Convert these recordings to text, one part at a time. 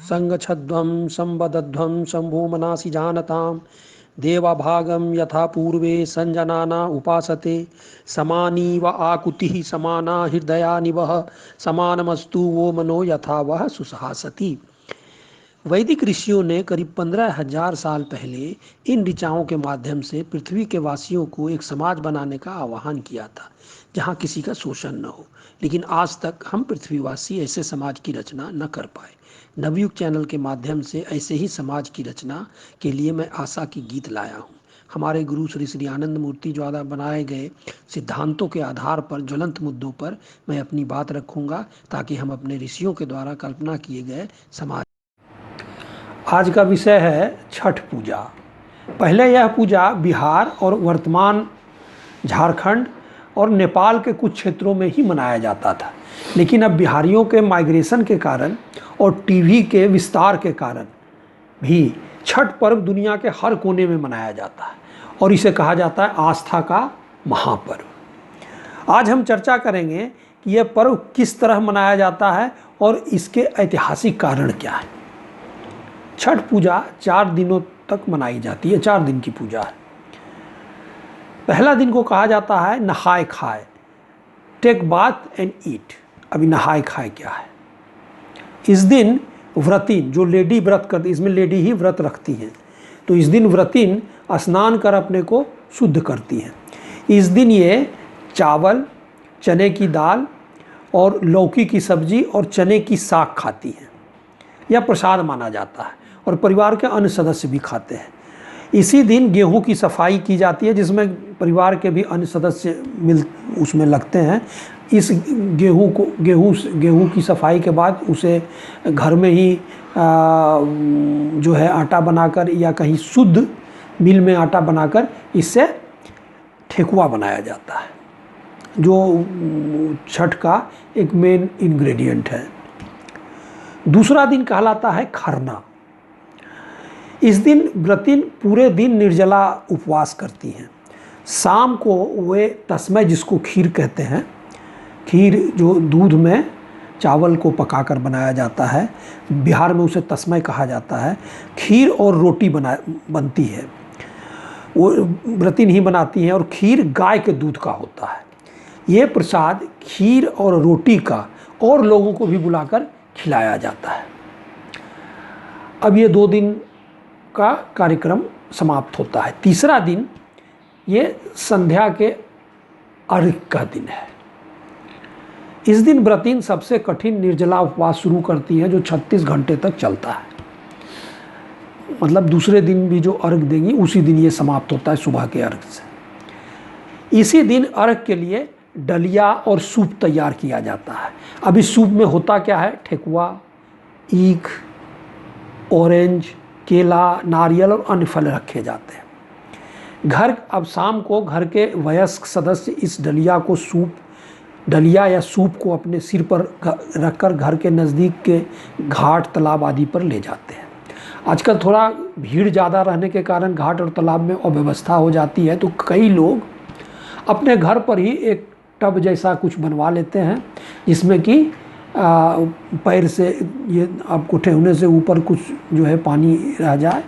संगच्छध्वं संवदध्वं शंभो मनासि जानतां देवाभागं यथा पूर्वे संजनाना उपासते समानीव आकुतिः समाना हृदया निवह समानमस्तु वो मनो यथा वह सुसहासति। वैदिक ऋषियों ने करीब 15,000 साल पहले इन ऋचाओं के माध्यम से पृथ्वी के वासियों को एक समाज बनाने का आह्वान किया था जहाँ किसी का शोषण न हो। लेकिन आज तक हम पृथ्वीवासी ऐसे समाज की रचना न कर पाए। नवयुग चैनल के माध्यम से ऐसे ही समाज की रचना के लिए मैं आशा की गीत लाया हूँ। हमारे गुरु श्री श्री आनंद मूर्ति द्वारा बनाए गए सिद्धांतों के आधार पर ज्वलंत मुद्दों पर मैं अपनी बात रखूंगा ताकि हम अपने ऋषियों के द्वारा कल्पना किए गए समाज। आज का विषय है छठ पूजा। पहले यह पूजा बिहार और वर्तमान झारखंड और नेपाल के कुछ क्षेत्रों में ही मनाया जाता था, लेकिन अब बिहारियों के माइग्रेशन के कारण और टीवी के विस्तार के कारण भी छठ पर्व दुनिया के हर कोने में मनाया जाता है और इसे कहा जाता है आस्था का महापर्व। आज हम चर्चा करेंगे कि यह पर्व किस तरह मनाया जाता है और इसके ऐतिहासिक कारण क्या है। छठ पूजा 4 दिनों तक मनाई जाती है, 4 दिन की पूजा है। पहला दिन को कहा जाता है नहाय खाए, टेक बाथ एंड ईट। अभी नहाय खाए क्या है? इस दिन व्रतिन, जो लेडी व्रत करती, इसमें लेडी ही व्रत रखती हैं, तो इस दिन व्रतिन स्नान कर अपने को शुद्ध करती हैं। इस दिन ये चावल, चने की दाल और लौकी की सब्जी और चने की साग खाती हैं। यह प्रसाद माना जाता है और परिवार के अन्य सदस्य भी खाते हैं। इसी दिन गेहूं की सफाई की जाती है, जिसमें परिवार के भी अन्य सदस्य उसमें लगते हैं। इस गेहूं की सफाई के बाद उसे घर में ही जो है आटा बनाकर या कहीं शुद्ध मिल में आटा बनाकर इससे ठेकुआ बनाया जाता है, जो छठ का एक मेन इंग्रेडिएंट है। दूसरा दिन कहलाता है खरना। इस दिन व्रतिन पूरे दिन निर्जला उपवास करती हैं। शाम को वे तस्मै, जिसको खीर कहते हैं, खीर जो दूध में चावल को पकाकर बनाया जाता है, बिहार में उसे तस्मै कहा जाता है, खीर और रोटी बनती है। वो व्रतिन ही बनाती हैं और खीर गाय के दूध का होता है। ये प्रसाद खीर और रोटी का और लोगों को भी बुलाकर खिलाया जाता है। अब ये 2 दिन का कार्यक्रम समाप्त होता है। तीसरा दिन ये संध्या के अर्घ्य का दिन है। इस दिन व्रतिन सबसे कठिन निर्जला उपवास शुरू करती हैं, जो 36 घंटे तक चलता है। मतलब दूसरे दिन भी जो अर्घ्य देंगी उसी दिन ये समाप्त होता है, सुबह के अर्घ्य से। इसी दिन अर्घ्य के लिए डलिया और सूप तैयार किया जाता है। अब इस सूप में होता क्या है? ठेकुआ, ईख, ऑरेंज, केला, नारियल और अन्य फल रखे जाते हैं। अब शाम को घर के वयस्क सदस्य इस डलिया या सूप को अपने सिर पर रखकर घर के नज़दीक के घाट, तालाब आदि पर ले जाते हैं। आजकल थोड़ा भीड़ ज़्यादा रहने के कारण घाट और तालाब में अव्यवस्था हो जाती है, तो कई लोग अपने घर पर ही एक टब जैसा कुछ बनवा लेते हैं, जिसमें कि पैर से ये आपको ठेहुने से ऊपर कुछ जो है पानी रह जाए,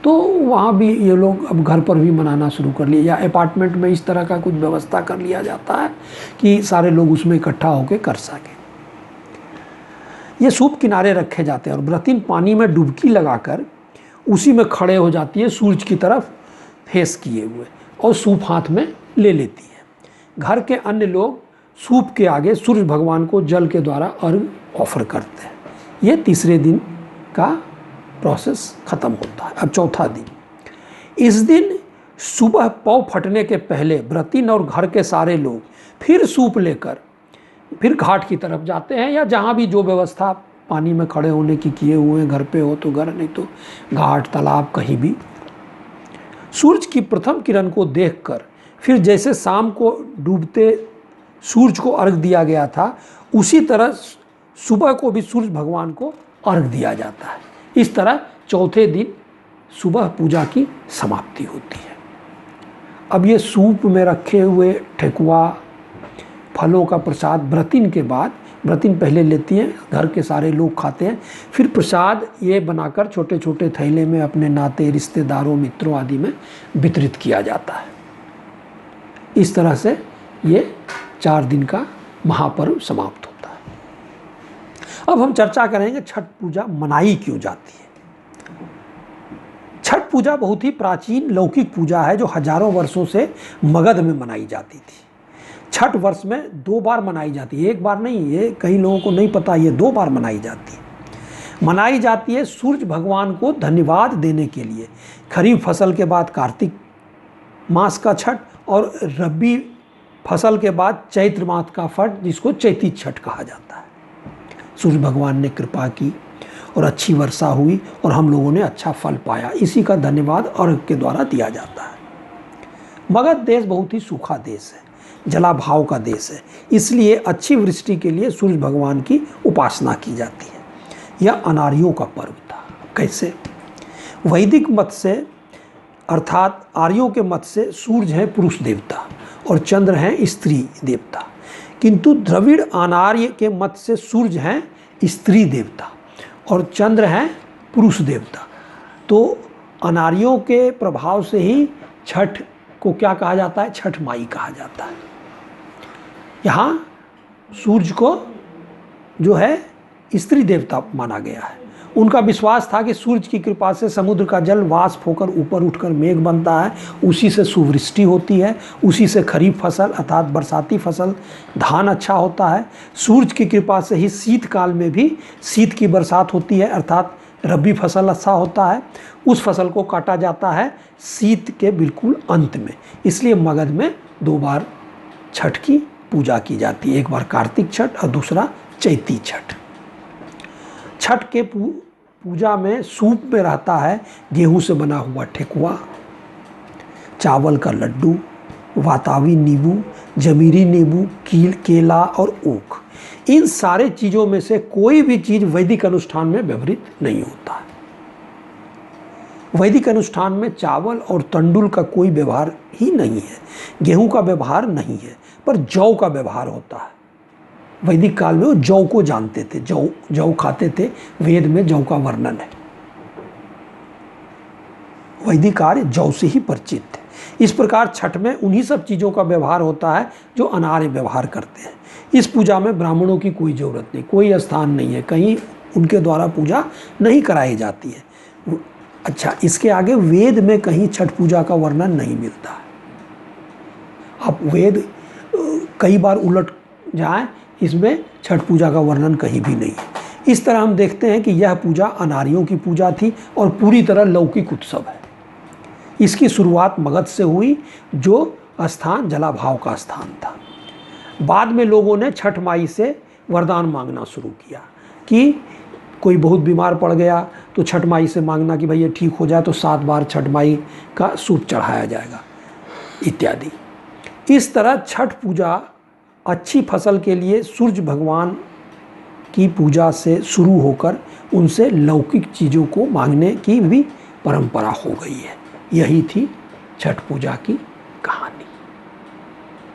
तो वहाँ भी ये लोग अब घर पर भी मनाना शुरू कर लिए, या अपार्टमेंट में इस तरह का कुछ व्यवस्था कर लिया जाता है कि सारे लोग उसमें इकट्ठा होकर कर सकें। ये सूप किनारे रखे जाते हैं और व्रतिन पानी में डुबकी लगाकर उसी में खड़े हो जाती है, सूरज की तरफ फेस किए हुए, और सूप हाथ में ले लेती है। घर के अन्य लोग सूप के आगे सूर्य भगवान को जल के द्वारा अर्घ्य ऑफर करते हैं। ये तीसरे दिन का प्रोसेस ख़त्म होता है। अब चौथा दिन, इस दिन सुबह पौ फटने के पहले व्रतिन और घर के सारे लोग फिर सूप लेकर फिर घाट की तरफ जाते हैं, या जहाँ भी जो व्यवस्था पानी में खड़े होने की किए हुए हैं, घर पे हो तो घर, नहीं तो घाट, तालाब, कहीं भी। सूरज की प्रथम किरण को देखकर फिर जैसे शाम को डूबते सूरज को अर्घ दिया गया था, उसी तरह सुबह को भी सूरज भगवान को अर्घ दिया जाता है। इस तरह चौथे दिन सुबह पूजा की समाप्ति होती है। अब ये सूप में रखे हुए ठेकुआ, फलों का प्रसाद व्रतिन के बाद व्रतिन पहले लेती हैं, घर के सारे लोग खाते हैं, फिर प्रसाद ये बनाकर छोटे छोटे थैले में अपने नाते रिश्तेदारों मित्रों आदि में वितरित किया जाता है। इस तरह से ये 4 दिन का महापर्व समाप्त होता है। अब हम चर्चा करेंगे छठ पूजा मनाई क्यों जाती है। छठ पूजा बहुत ही प्राचीन लौकिक पूजा है जो हजारों वर्षों से मगध में मनाई जाती थी। छठ वर्ष में 2 बार मनाई जाती है, एक बार नहीं, ये कई लोगों को नहीं पता, ये 2 बार मनाई जाती है। मनाई जाती है सूर्य भगवान को धन्यवाद देने के लिए। खरीफ फसल के बाद कार्तिक मास का छठ और रबी फसल के बाद चैत्र मास का छठ, जिसको चैती छठ कहा जाता है। सूर्य भगवान ने कृपा की और अच्छी वर्षा हुई और हम लोगों ने अच्छा फल पाया, इसी का धन्यवाद अर्घ के द्वारा दिया जाता है। मगध देश बहुत ही सूखा देश है, जलाभाव का देश है, इसलिए अच्छी वृष्टि के लिए सूर्य भगवान की उपासना की जाती है। यह अनार्यों का पर्व था। कैसे? वैदिक मत से अर्थात आर्यों के मत से सूर्य है पुरुष देवता और चंद्र हैं स्त्री देवता, किंतु द्रविड़ अनार्य के मत से सूर्य हैं स्त्री देवता और चंद्र हैं पुरुष देवता। तो अनार्यों के प्रभाव से ही छठ को क्या कहा जाता है? छठ माई कहा जाता है। यहाँ सूर्य को जो है स्त्री देवता माना गया है। उनका विश्वास था कि सूर्य की कृपा से समुद्र का जल वाष्प होकर ऊपर उठकर मेघ बनता है, उसी से सुवृष्टि होती है, उसी से खरीफ फसल अर्थात बरसाती फसल धान अच्छा होता है। सूर्य की कृपा से ही शीतकाल में भी शीत की बरसात होती है अर्थात रबी फसल अच्छा होता है। उस फसल को काटा जाता है शीत के बिल्कुल अंत में। इसलिए मगध में 2 बार छठ की पूजा की जाती है, एक बार कार्तिक छठ और दूसरा चैती छठ। छठ के पूजा में सूप में रहता है गेहूं से बना हुआ ठेकुआ, चावल का लड्डू, वातावी नींबू, जमीरी नींबू, केला और ऊख। इन सारे चीज़ों में से कोई भी चीज़ वैदिक अनुष्ठान में व्यवहृत नहीं होता है। वैदिक अनुष्ठान में चावल और तंडुल का कोई व्यवहार ही नहीं है, गेहूं का व्यवहार नहीं है, पर जौ का व्यवहार होता है। वैदिक काल में वो जौ को जानते थे, जौ खाते थे, वेद में जौ का वर्णन है। वैदिक आर्य जौ से ही परिचित थे। इस प्रकार छठ में उन्हीं सब चीज़ों का व्यवहार होता है जो अनार्य व्यवहार करते हैं। इस पूजा में ब्राह्मणों की कोई ज़रूरत नहीं, कोई स्थान नहीं है, कहीं उनके द्वारा पूजा नहीं कराई जाती है। अच्छा, इसके आगे वेद में कहीं छठ पूजा का वर्णन नहीं मिलता है। आप वेद कई बार उलट जाएं, इसमें छठ पूजा का वर्णन कहीं भी नहीं है। इस तरह हम देखते हैं कि यह पूजा अनार्यों की पूजा थी और पूरी तरह लौकिक उत्सव है। इसकी शुरुआत मगध से हुई जो स्थान जलाभाव का स्थान था। बाद में लोगों ने छठ माई से वरदान मांगना शुरू किया कि कोई बहुत बीमार पड़ गया तो छठ माई से मांगना कि भाई ये ठीक हो जाए, तो 7 बार छठ माई का सूप चढ़ाया जाएगा इत्यादि। इस तरह छठ पूजा अच्छी फसल के लिए सूर्य भगवान की पूजा से शुरू होकर उनसे लौकिक चीज़ों को मांगने की भी परंपरा हो गई है। यही थी छठ पूजा की